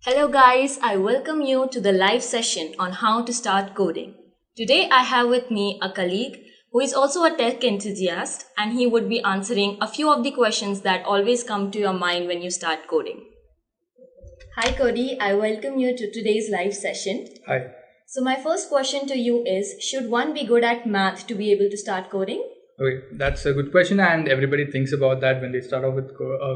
Hello guys, I welcome you to the live session on how to start coding. Today I have with me a colleague who is also a tech enthusiast and he would be answering a few of the questions that always come to your mind when you start coding. Hi Cody, I welcome you to today's live session. Hi. So my first question to you is, should one be good at math to be able to start coding? Okay, that's a good question, and everybody thinks about that when they start off with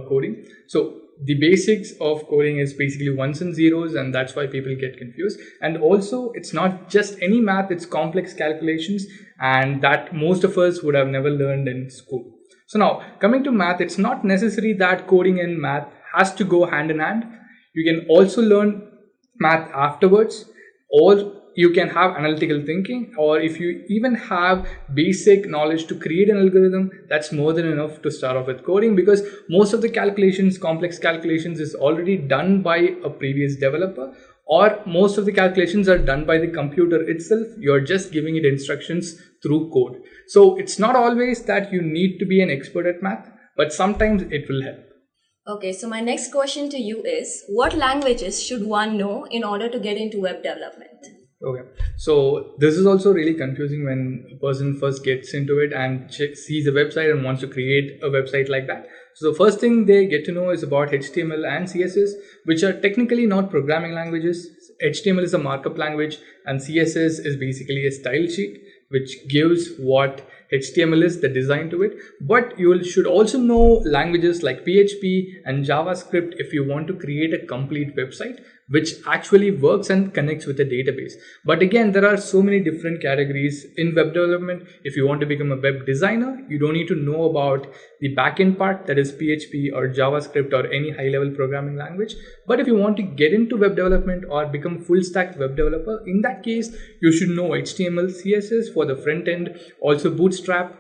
coding. So the basics of coding is basically ones and zeros, and that's why people get confused. And also, it's not just any math; it's complex calculations, and that most of us would have never learned in school. So now, coming to math, it's not necessary that coding and math has to go hand in hand. You can also learn math afterwards, or you can have analytical thinking, or if you even have basic knowledge to create an algorithm, that's more than enough to start off with coding, because most of the calculations, complex calculations, is already done by a previous developer, or most of the calculations are done by the computer itself. You're just giving it instructions through code. So it's not always that you need to be an expert at math, but sometimes it will help. Okay, so my next question to you is, what languages should one know in order to get into web development? Okay, so this is also really confusing when a person first gets into it and sees a website and wants to create a website like that. So the first thing they get to know is about HTML and CSS, which are technically not programming languages. HTML is a markup language and CSS is basically a style sheet which gives what HTML is, the design to it. But you should also know languages like PHP and JavaScript if you want to create a complete website which actually works and connects with a database. But again, there are so many different categories in web development. If you want to become a web designer, you don't need to know about the backend part, that is PHP or JavaScript or any high-level programming language. But if you want to get into web development or become full stack web developer, in that case, you should know HTML, CSS for the front end, also Bootstrap,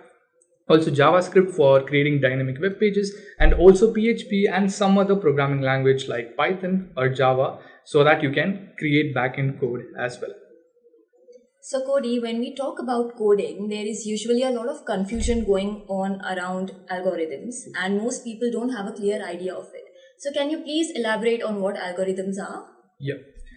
also JavaScript for creating dynamic web pages, and also PHP and some other programming language like Python or Java, so that you can create backend code as well. So Cody, when we talk about coding, there is usually a lot of confusion going on around algorithms and most people don't have a clear idea of it. So can you please elaborate on what algorithms are? Yeah.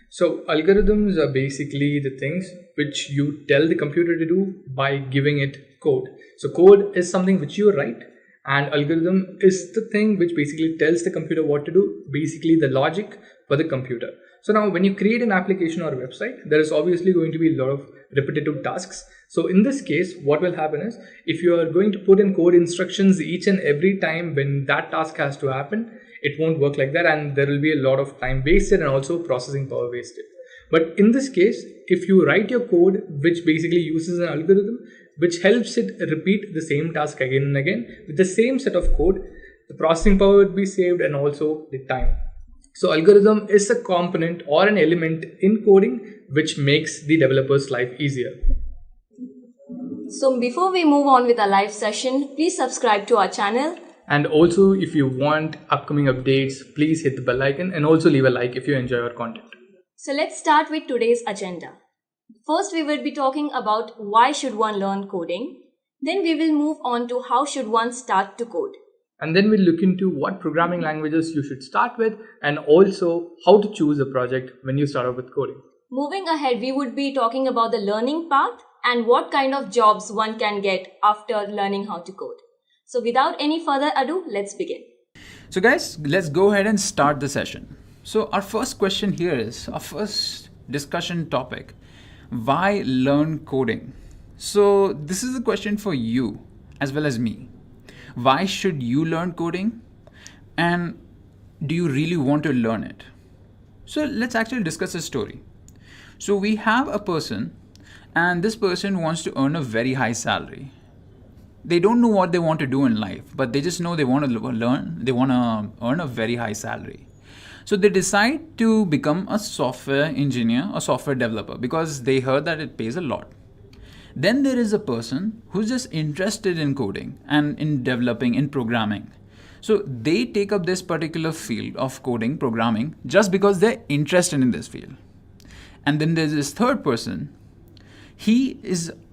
So algorithms are basically the things which you tell the computer to do by giving it code. So code is something which you write, and algorithm is the thing which basically tells the computer what to do, basically the logic for the computer. So now when you create an application or a website, there is obviously going to be a lot of repetitive tasks. So in this case, what will happen is, if you are going to put in code instructions each and every time when that task has to happen, it won't work like that, and there will be a lot of time wasted and also processing power wasted. But in this case, if you write your code which basically uses an algorithm which helps it repeat the same task again and again with the same set of code, the processing power would be saved and also the time. So algorithm is a component or an element in coding which makes the developer's life easier. So before we move on with our live session, please subscribe to our channel. And also, if you want upcoming updates, please hit the bell icon and also leave a like if you enjoy our content. So let's start with today's agenda. First, we will be talking about why should one learn coding. Then we will move on to how should one start to code. And then we'll look into what programming languages you should start with, and also how to choose a project when you start off with coding. Moving ahead, we would be talking about the learning path and what kind of jobs one can get after learning how to code. So without any further ado, let's begin. So guys, let's go ahead and start the session. So our first question here is, our first discussion topic, why learn coding? So this is a question for you as well as me. Why should you learn coding? And do you really want to learn it? So let's actually discuss a story. So we have a person, and this person wants to earn a very high salary. They don't know what they want to do in life, but they just know they want to learn, they want to earn a very high salary. So they decide to become a software engineer or software developer because they heard that it pays a lot. Then there is a person who's just interested in coding and in developing, in programming. So they take up this particular field of coding, programming, just because they're interested in this field. And then there's this third person. He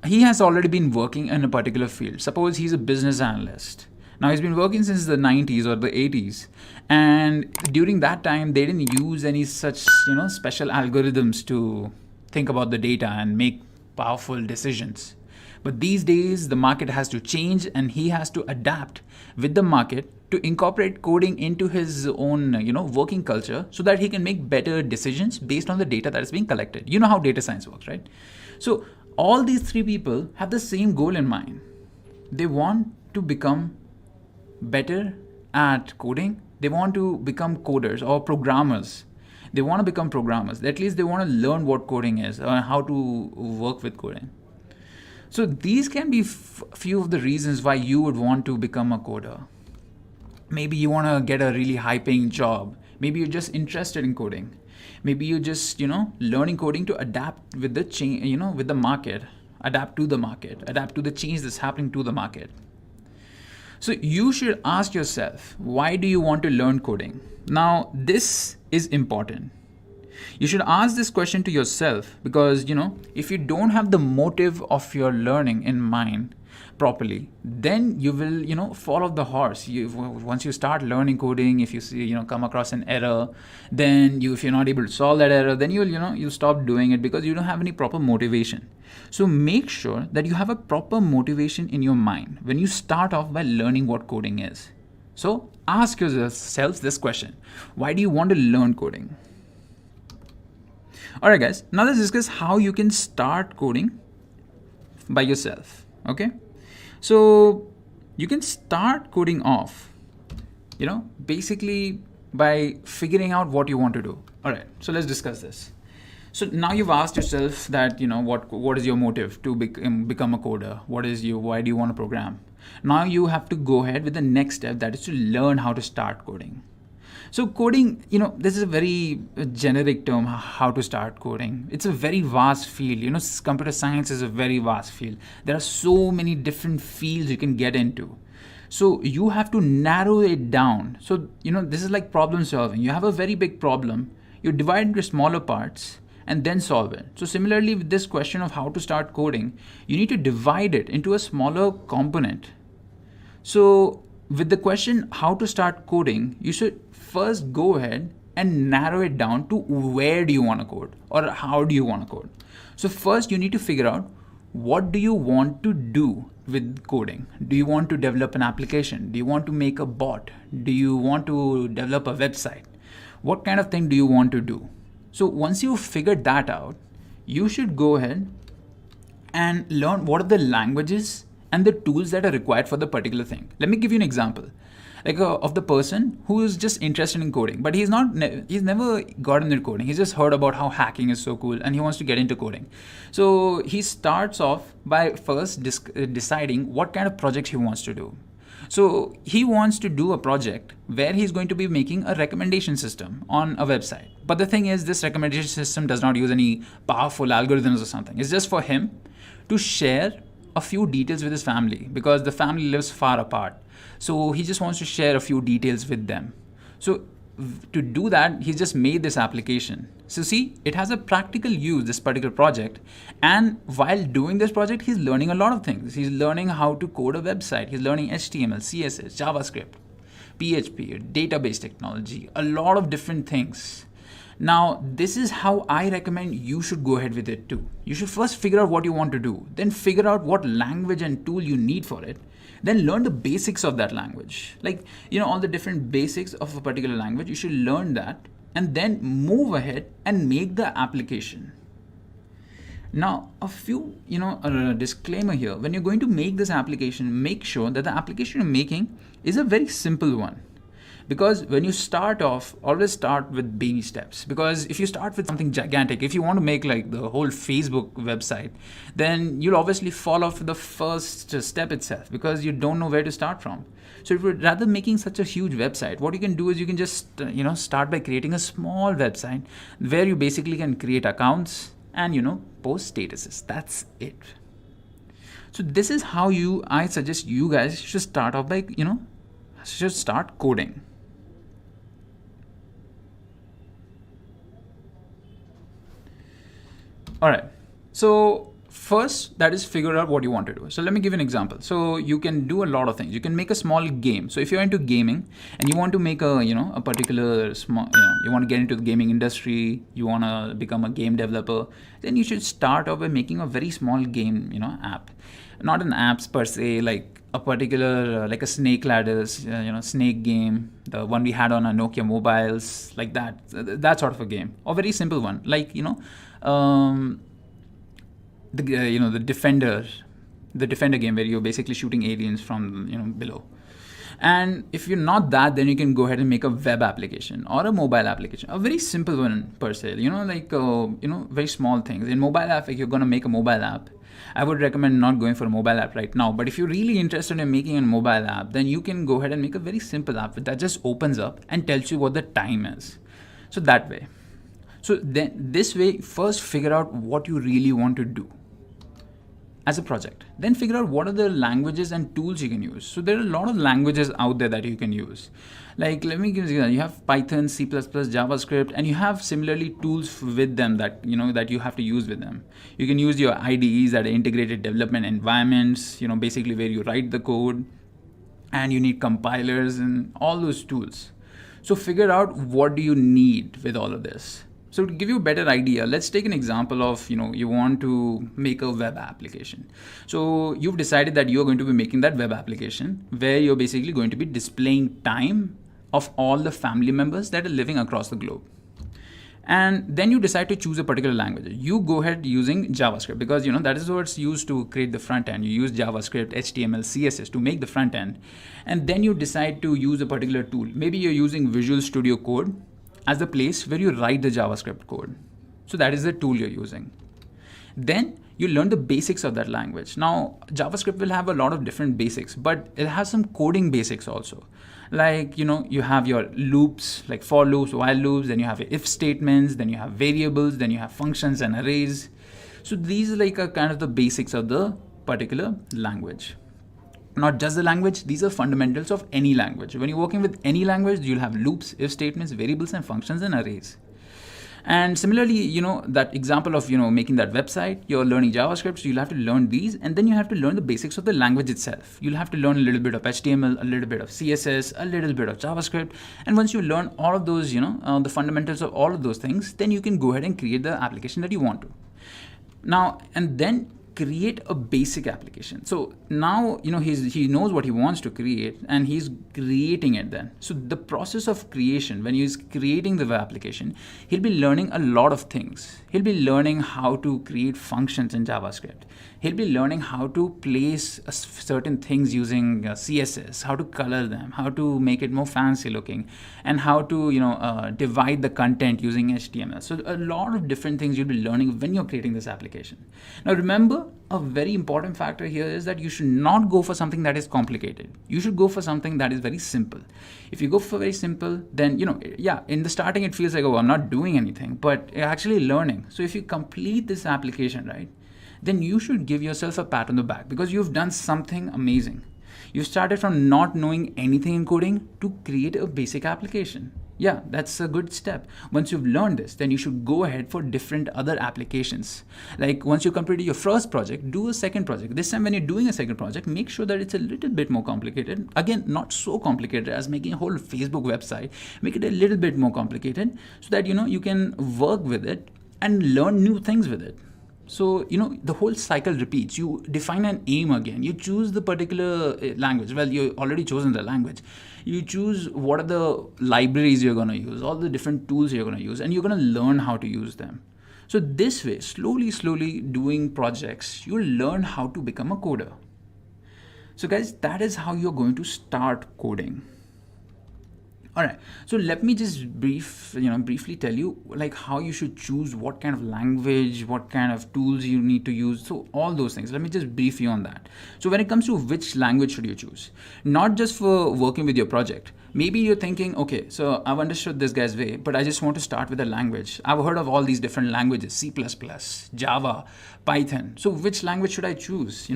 has already been working in a particular field. Suppose he's a business analyst Now he's been working since the 90s or the 80s, and during that time they didn't use any such special algorithms to think about the data and make powerful decisions. But these days the market has to change, and he has to adapt with the market to incorporate coding into his own working culture, so that he can make better decisions based on the data that is being collected. You know how data science works, right? So all these three people have the same goal in mind. They want to become better at coding. They want to become coders or programmers. They want to become programmers. At least they want to learn what coding is or how to work with coding. So these can be few of the reasons why you would want to become a coder. Maybe you want to get a really high paying job. Maybe you're just interested in coding. Maybe you're just learning coding to adapt with the change, with the market, adapt to the market, adapt to the change that's happening to the market. So you should ask yourself, why do you want to learn coding? Now this is important. You should ask this question to yourself, because if you don't have the motive of your learning in mind properly, then you will fall off the horse. Once you start learning coding, if you see come across an error, then if you're not able to solve that error, then you'll stop doing it because you don't have any proper motivation. So make sure that you have a proper motivation in your mind when you start off by learning what coding is. So ask yourselves this question: why do you want to learn coding? Alright guys, now let's discuss how you can start coding by yourself. Okay, so you can start coding off basically by figuring out what you want to do. Alright, so let's discuss this. So now you've asked yourself that what is your motive to become a coder? Why do you want to program? Now you have to go ahead with the next step, that is to learn how to start coding. So coding, this is a very generic term, how to start coding. It's a very vast field. Computer science is a very vast field. There are so many different fields you can get into. So you have to narrow it down. So, this is like problem solving. You have a very big problem. You divide into smaller parts and then solve it. So similarly with this question of how to start coding, you need to divide it into a smaller component. So with the question how to start coding, you should first go ahead and narrow it down to where do you want to code or how do you want to code. So first you need to figure out, what do you want to do with coding? Do you want to develop an application? Do you want to make a bot? Do you want to develop a website? What kind of thing do you want to do? So once you've figured that out, you should go ahead and learn what are the languages and the tools that are required for the particular thing. Let me give you an example. Of the person who is just interested in coding, but he's never gotten into coding. He's just heard about how hacking is so cool and he wants to get into coding. So he starts off by first deciding what kind of project he wants to do. So he wants to do a project where he's going to be making a recommendation system on a website. But the thing is, this recommendation system does not use any powerful algorithms or something. It's just for him to share a few details with his family, because the family lives far apart. So he just wants to share a few details with them. So to do that, he's just made this application. So see, it has a practical use, this particular project. And while doing this project, he's learning a lot of things. He's learning how to code a website. He's learning HTML, CSS, JavaScript, PHP, database technology, a lot of different things. Now, this is how I recommend you should go ahead with it too. You should first figure out what you want to do, then figure out what language and tool you need for it, then learn the basics of that language. All the different basics of a particular language, you should learn that and then move ahead and make the application. Now, a few, a disclaimer here. When you're going to make this application, make sure that the application you're making is a very simple one. Because when you start off, always start with baby steps. Because if you start with something gigantic, if you want to make like the whole Facebook website, then you'll obviously fall off the first step itself because you don't know where to start from. So if you're rather making such a huge website, what you can do is you can just start by creating a small website where you basically can create accounts and post statuses. That's it. So this is how I suggest you guys should start off by should start coding. All right. So first, that is figure out what you want to do. So let me give you an example. So you can do a lot of things. You can make a small game. So if you're into gaming and you want to make a particular small, you want to get into the gaming industry, you want to become a game developer, then you should start off by making a very small game, app. Not an apps per se, like a particular, like a snake ladders, snake game, the one we had on our Nokia mobiles, like that sort of a game, or very simple one, like, the defender game where you're basically shooting aliens from below. And if you're not that, then you can go ahead and make a web application or a mobile application, a very simple one per se, very small things. In mobile app, if you're going to make a mobile app, I would recommend not going for a mobile app right now. But if you're really interested in making a mobile app, then you can go ahead and make a very simple app that just opens up and tells you what the time is. So that way. So then this way, first figure out what you really want to do as a project. Then figure out what are the languages and tools you can use. So there are a lot of languages out there that you can use. Like, let me give you, you have Python, C++, JavaScript, and you have similarly tools with them that you have to use with them. You can use your IDEs, that are integrated development environments, basically where you write the code, and you need compilers and all those tools. So figure out what do you need with all of this. So to give you a better idea, let's take an example of, you want to make a web application. So you've decided that you're going to be making that web application where you're basically going to be displaying time of all the family members that are living across the globe. And then you decide to choose a particular language. You go ahead using JavaScript because, that is what's used to create the front end. You use JavaScript, HTML, CSS to make the front end. And then you decide to use a particular tool. Maybe you're using Visual Studio Code as the place where you write the JavaScript code. So that is the tool you're using. Then you learn the basics of that language. Now, JavaScript will have a lot of different basics, but it has some coding basics also. Like, you have your loops, like for loops, while loops, then you have if statements, then you have variables, then you have functions and arrays. So these are like a kind of the basics of the particular language. Not just the language, these are fundamentals of any language. When you're working with any language, you'll have loops, if statements, variables, and functions and arrays. And similarly, that example of, making that website, you're learning JavaScript, so you'll have to learn these, and then you have to learn the basics of the language itself. You'll have to learn a little bit of HTML, a little bit of CSS, a little bit of JavaScript. And once you learn all of those, the fundamentals of all of those things, then you can go ahead and create the application that you want to. Now, and then create a basic application. So now, he knows what he wants to create and he's creating it then. So the process of creation, when he's creating the web application, he'll be learning a lot of things. He'll be learning how to create functions in JavaScript. He'll be learning how to place certain things using CSS, how to color them, how to make it more fancy looking, and how to, divide the content using HTML. So a lot of different things you'll be learning when you're creating this application. Now remember, a very important factor here is that you should not go for something that is complicated. You should go for something that is very simple. If you go for very simple, then, in the starting it feels like, oh, I'm not doing anything, but you're actually learning. So if you complete this application, right, then you should give yourself a pat on the back because you've done something amazing. You started from not knowing anything in coding to create a basic application. Yeah, that's a good step. Once you've learned this, then you should go ahead for different other applications. Like once you completed your first project, do a second project. This time when you're doing a second project, make sure that it's a little bit more complicated. Again, not so complicated as making a whole Facebook website. Make it a little bit more complicated so that, you can work with it and learn new things with it. So, the whole cycle repeats. You define an aim again. You choose the particular language. Well, you already chosen the language. You choose what are the libraries you're going to use, all the different tools you're going to use, and you're going to learn how to use them. So this way, slowly doing projects, you'll learn how to become a coder. So guys, that is how you're going to start coding. All right, so let me just briefly tell you like how you should choose what kind of language, what kind of tools you need to use. So all those things, let me just brief you on that. So when it comes to which language should you choose, not just for working with your project, maybe you're thinking, okay, so I've understood this guy's way, but I just want to start with a language. I've heard of all these different languages, C++, Java, Python. So which language should I choose,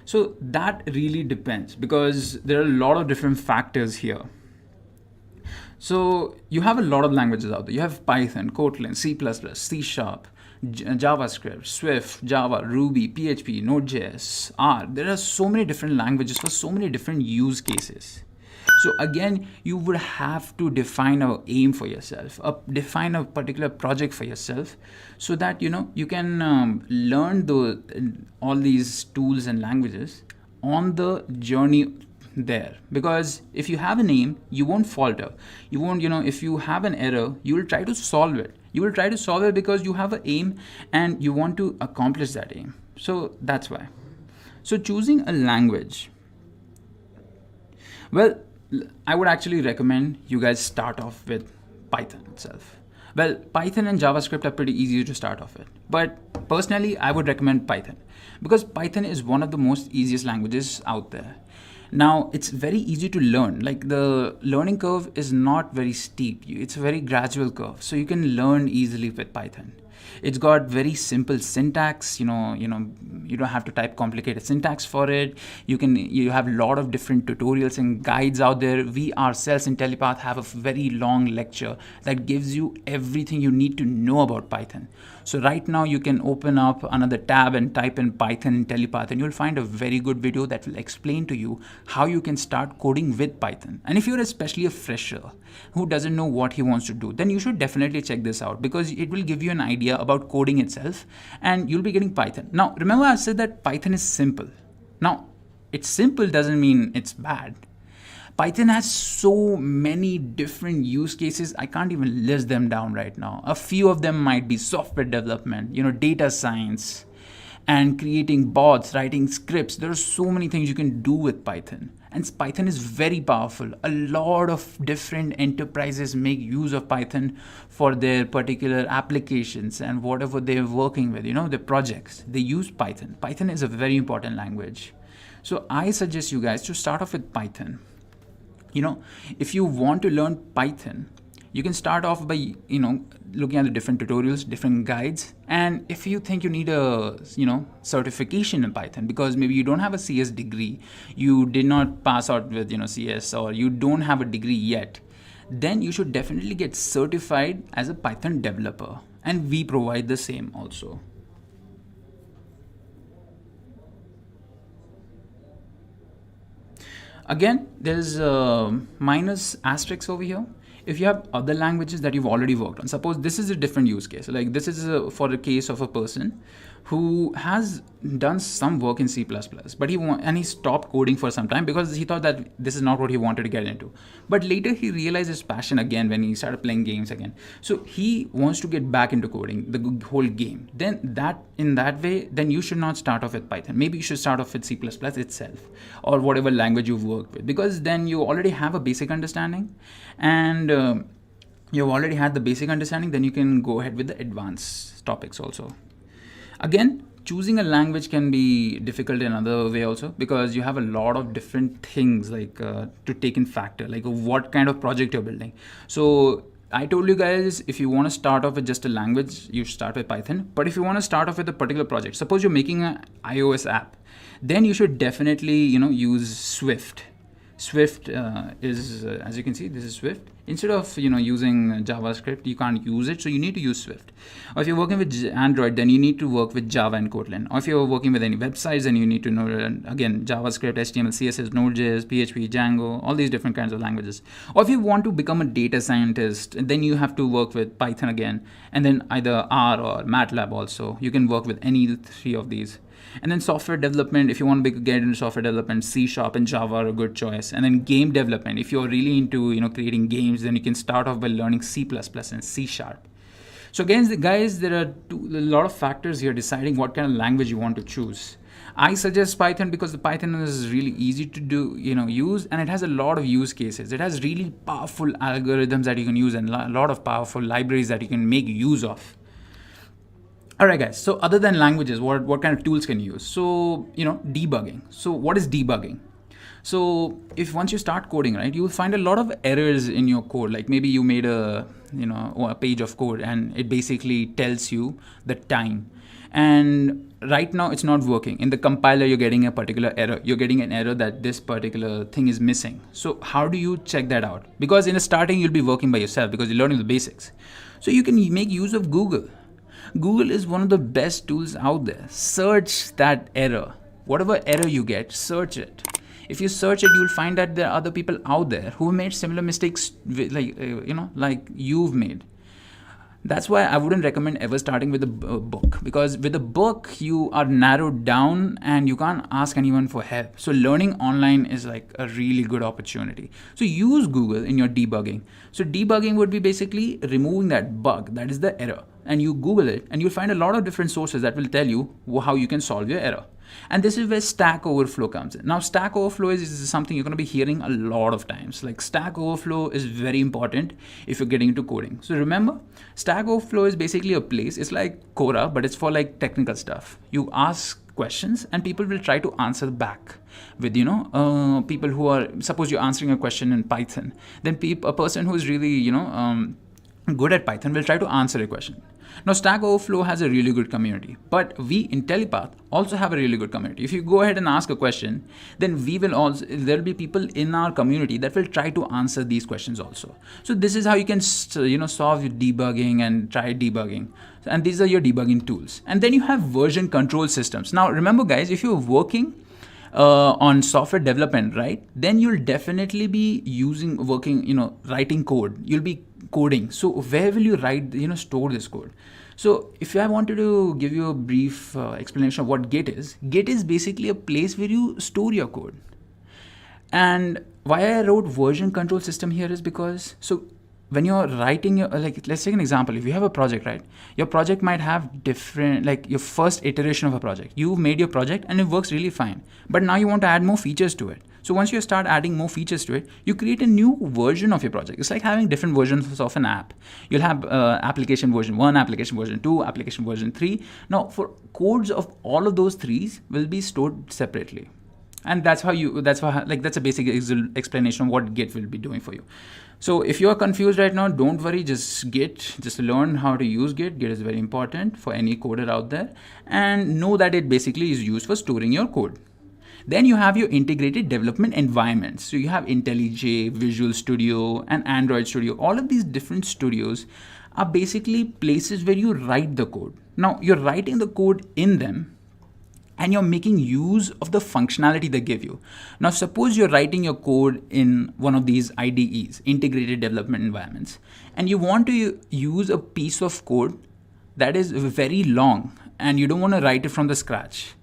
So that really depends because there are a lot of different factors here. So you have a lot of languages out there. You have Python, Kotlin, C++, C#, JavaScript, Swift, Java, Ruby, PHP, Node.js, R. There are so many different languages for so many different use cases. So again, you would have to define an aim for yourself, define a particular project for yourself, so that you can learn all these tools and languages on the journey there. Because if you have an aim, you won't falter. You won't, if you have an error, you will try to solve it. You will try to solve it because you have an aim and you want to accomplish that aim. So that's why. So choosing a language. Well, I would actually recommend you guys start off with Python itself. Well, Python and JavaScript are pretty easy to start off with. But personally, I would recommend Python because Python is one of the most easiest languages out there. Now, it's very easy to learn. Like, the learning curve is not very steep. It's a very gradual curve. So you can learn easily with Python. It's got very simple syntax. You don't have to type complicated syntax for it. You have a lot of different tutorials and guides out there. We ourselves in Intellipaat have a very long lecture that gives you everything you need to know about Python. So right now you can open up another tab and type in Python Intellipaat, and you'll find a very good video that will explain to you how you can start coding with Python. And if you're especially a fresher who doesn't know what he wants to do, then you should definitely check this out because it will give you an idea about coding itself and you'll be getting Python. Now, remember I said that Python is simple. Now, it's simple doesn't mean it's bad. Python has so many different use cases. I can't even list them down right now. A few of them might be software development, data science, and creating bots, writing scripts. There are so many things you can do with Python. And Python is very powerful. A lot of different enterprises make use of Python for their particular applications and whatever they're working with, their projects. They use Python. Python is a very important language. So I suggest you guys to start off with Python. If you want to learn Python, you can start off by, looking at the different tutorials, different guides. And if you think you need a, certification in Python, because maybe you don't have a CS degree, you did not pass out with, CS, or you don't have a degree yet, then you should definitely get certified as a Python developer. And we provide the same also. Again, there's minus asterisks over here. If you have other languages that you've already worked on, suppose this is a different use case. Like this is for the case of a person who has done some work in C++, but he stopped coding for some time because he thought that this is not what he wanted to get into. But later he realized his passion again when he started playing games again. So he wants to get back into coding, the whole game. Then in that way, then you should not start off with Python. Maybe you should start off with C++ itself or whatever language you've worked with, because then you already have a basic understanding, and you've already had the basic understanding. Then you can go ahead with the advanced topics also. Again, choosing a language can be difficult in another way also, because you have a lot of different things like to take in factor, like what kind of project you're building. So I told you guys, if you want to start off with just a language, you start with Python. But if you want to start off with a particular project, suppose you're making an iOS app, then you should definitely, use Swift. Swift is, as you can see, this is Swift. Instead of, using JavaScript, you can't use it. So you need to use Swift. Or if you're working with Android, then you need to work with Java and Kotlin. Or if you're working with any websites, then you need to know, again, JavaScript, HTML, CSS, Node.js, PHP, Django, all these different kinds of languages. Or if you want to become a data scientist, then you have to work with Python again. And then either R or MATLAB also. You can work with any three of these. And then software development, if you want to get into software development, C# and Java are a good choice. And then game development, if you're really into creating games, then you can start off by learning C++ and C#. So again, guys, there are a lot of factors here deciding what kind of language you want to choose. I suggest Python because the Python is really easy to use, and it has a lot of use cases. It has really powerful algorithms that you can use and a lot of powerful libraries that you can make use of. All right, guys. So other than languages, what kind of tools can you use? So, debugging. So what is debugging? So if once you start coding, right, you will find a lot of errors in your code. Like maybe you made a page of code and it basically tells you the time. And right now it's not working. In the compiler, you're getting a particular error. You're getting an error that this particular thing is missing. So how do you check that out? Because in the starting, you'll be working by yourself because you're learning the basics. So you can make use of Google. Google is one of the best tools out there. Search that error. Whatever error you get, search it. If you search it, you'll find that there are other people out there who made similar mistakes like you've made. That's why I wouldn't recommend ever starting with a book, because with a book you are narrowed down and you can't ask anyone for help. So learning online is like a really good opportunity. So use Google in your debugging. So debugging would be basically removing that bug, that is the error, and you Google it and you'll find a lot of different sources that will tell you how you can solve your error. And this is where Stack Overflow comes in. Now, Stack Overflow is something you're going to be hearing a lot of times. Like Stack Overflow is very important if you're getting into coding. So remember, Stack Overflow is basically a place. It's like Quora, but it's for like technical stuff. You ask questions and people will try to answer back with, people who are, suppose you're answering a question in Python, then a person who is really, good at Python will try to answer a question. Now, Stack Overflow has a really good community, but we Intellipaat also have a really good community. If you go ahead and ask a question, then there'll be people in our community that will try to answer these questions also. So this is how you can, solve your debugging and try debugging. And these are your debugging tools. And then you have version control systems. Now, remember guys, if you're working on software development, right, then you'll definitely be writing code. You'll be coding. So where will you store this code? So if I wanted to give you a brief explanation of what Git is basically a place where you store your code. And why I wrote version control system here is because, so when you're writing let's take an example. If you have a project, right, your project might have different, like your first iteration of a project. You've made your project and it works really fine, but now you want to add more features to it. So once you start adding more features to it, you create a new version of your project. It's like having different versions of an app. You'll have application version 1, application version 2, application version 3. Now for codes of all of those threes will be stored separately. And that's a basic explanation of what Git will be doing for you. So if you are confused right now, don't worry, just learn how to use Git. Git is very important for any coder out there, and know that it basically is used for storing your code. Then you have your integrated development environments. So you have IntelliJ, Visual Studio, and Android Studio. All of these different studios are basically places where you write the code. Now you're writing the code in them, and you're making use of the functionality they give you. Now, suppose you're writing your code in one of these IDEs, integrated development environments, and you want to use a piece of code that is very long, and you don't want to write it from the scratch.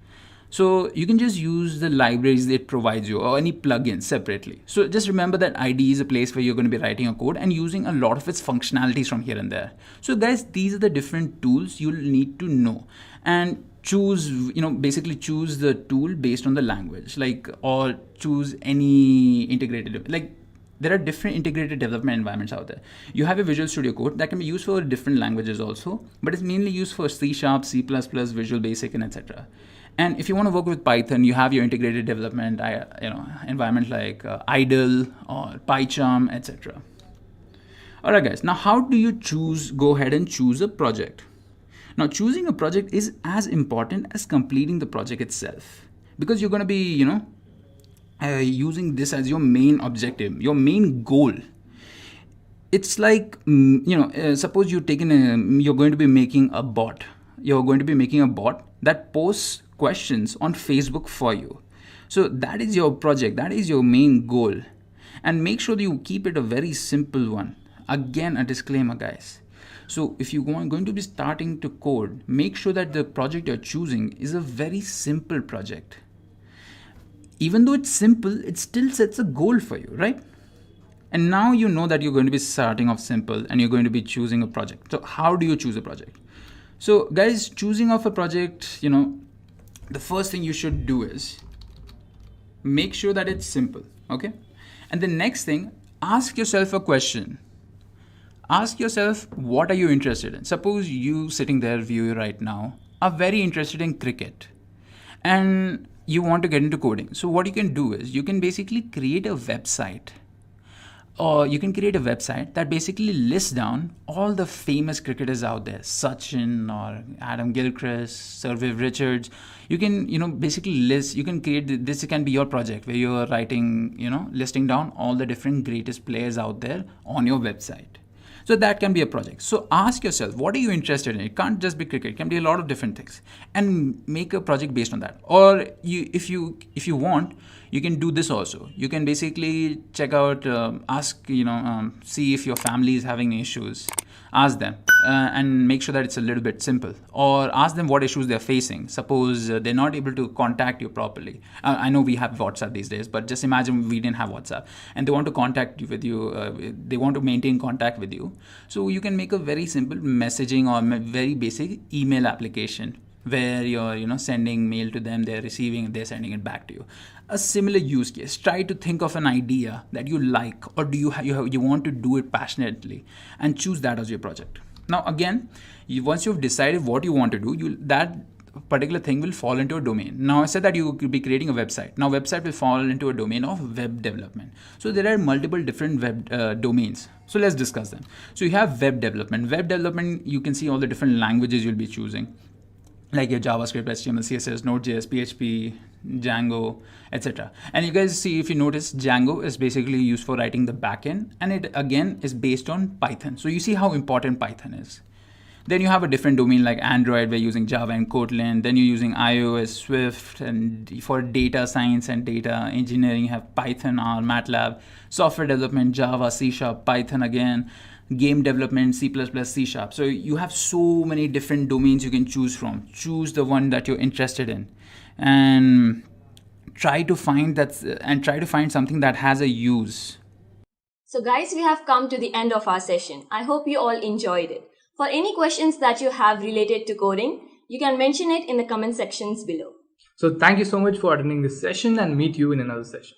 So you can just use the libraries that it provides you or any plugins separately. So just remember that IDE is a place where you're going to be writing a code and using a lot of its functionalities from here and there. So guys, these are the different tools you'll need to know, and choose the tool based on the language, or choose any integrated, there are different integrated development environments out there. You have a Visual Studio Code that can be used for different languages also, but it's mainly used for C#, C++, Visual Basic, and etc. And if you want to work with Python, you have your integrated development environment like IDLE or PyCharm, etc. All right, guys. Now, how do you go ahead and choose a project? Now, choosing a project is as important as completing the project itself, because you're going to be, using this as your main objective, your main goal. It's like, suppose you're going to be making a bot. You're going to be making a bot that posts questions on Facebook for you. So that is your project. That is your main goal. And make sure that you keep it a very simple one. Again, a disclaimer, guys. So if you're going to be starting to code, make sure that the project you're choosing is a very simple project. Even though it's simple, it still sets a goal for you, right? And now you know that you're going to be starting off simple and you're going to be choosing a project. So how do you choose a project? So guys, choosing of a project, the first thing you should do is make sure that it's simple, okay? And the next thing, ask yourself a question. Ask yourself, what are you interested in? Suppose you sitting there viewing right now are very interested in cricket and you want to get into coding. So what you can do is you can basically create a website, or you can create a website that basically lists down all the famous cricketers out there, Sachin or Adam Gilchrist, Sir Viv Richards. You can, basically list, you can create, this can be your project where you're writing, listing down all the different greatest players out there on your website. So that can be a project. So ask yourself, what are you interested in? It can't just be cricket. It can be a lot of different things, and make a project based on that. Or if you want, you can do this also. You can basically check out, ask, see if your family is having issues. Ask them and make sure that it's a little bit simple. Or ask them what issues they're facing. Suppose they're not able to contact you properly. I know we have WhatsApp these days, but just imagine we didn't have WhatsApp and they want to contact you with you. They want to maintain contact with you. So you can make a very simple messaging or very basic email application where you're sending mail to them, they're receiving, they're sending it back to you. A similar use case. Try to think of an idea that you like, or do you want to do it passionately, and choose that as your project. Now again, once you've decided what you want to do, that particular thing will fall into a domain. Now I said that you could be creating a website. Now website will fall into a domain of web development. So there are multiple different web domains. So let's discuss them. So you have web development. Web development, you can see all the different languages you'll be choosing, like your JavaScript, HTML, CSS, Node.js, PHP, Django, etc. And you guys see, if you notice, Django is basically used for writing the backend, and it again is based on Python. So you see how important Python is. Then you have a different domain like Android, we're using Java and Kotlin. Then you're using iOS, Swift, and for data science and data engineering, you have Python or MATLAB. Software development, Java, C#, Python again. Game development, C++, C#. So you have so many different domains you can choose from. Choose the one that you're interested in, and try to find something that has a use. So guys, we have come to the end of our session. I hope you all enjoyed it. For any questions that you have related to coding, you can mention it in the comment sections below. So thank you so much for attending this session, and meet you in another session.